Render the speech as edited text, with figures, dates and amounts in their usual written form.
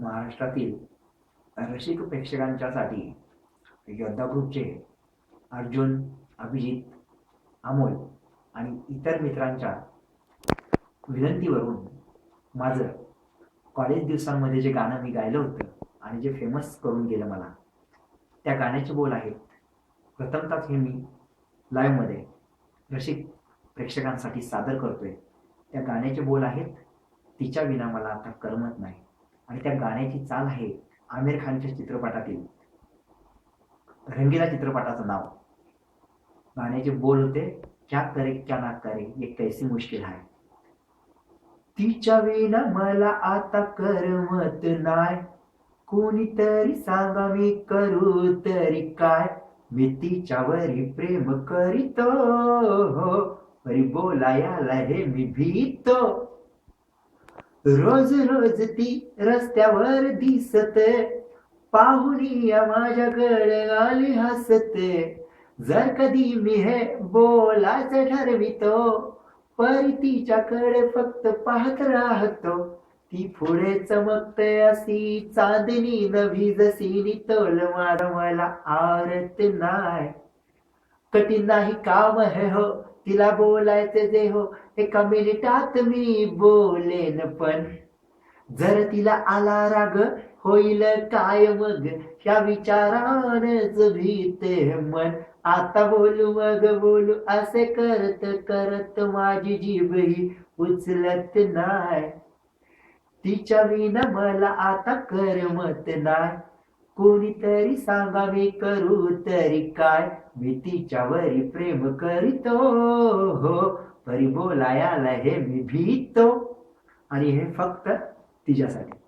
महाराष्ट्रातील रसिक प्रेक्षकांच्यासाठी योद्धा ग्रुपचे अर्जुन, अभिजित, अमोल आणि इतर मित्रांच्या विनंतीवरून माझं कॉलेज दिवसांमध्ये जे गाणं मी गायलं होतं आणि जे फेमस करून गेलं मला, त्या गाण्याचे बोल आहेत. प्रथमतः हे मी लाईव्हमध्ये रसिक प्रेक्षकांसाठी सादर करतोय. त्या गाण्याचे बोल आहेत, तिच्या विना मला आता करमत नाही. आणि त्या गाण्याची चाल आहे आमिर खानच्या चित्रपटातील रंगीला चित्रपटाचं नाव. गाण्याचे बोल होते, क्या करे क्या ना करे ये कैसी मुश्किल है. तिच्या विना मला आता करमत नाय, कोणीतरी सांगा मी करू तरी काय. मी तिच्यावरी प्रेम करीतो, परी बोलायला हे मी भीतो. रोज रोज ती रस्त्यावर दिसते, पाहुणी माझ्याकडे आली हसते. जर कधी मी हे बोलायचं ठरवितो, परी तिच्याकडे फक्त पाहत राहतो. ती पुढे चमकते अशी चांदणी नभी जशी नितोल मार मला आवरत नाय. कठीण नाही काम है हो तिला बोलायचे जे हो, एका मिनिटात मी बोलेन. पण जर तिला आला राग होईल काय मग, ह्या विचारानच भीते मन. आता बोलू मग बोलू असे करत करत माझी जीभ ही उचलत नाय. तिच्या विना मला आता करमत नाय, कोणीतरी सांगा मी करू तरी काय. मी तिच्यावरी प्रेम करीतो, परी बोलायला हे मी भीतो. आणि हे फक्त तिच्यासाठी.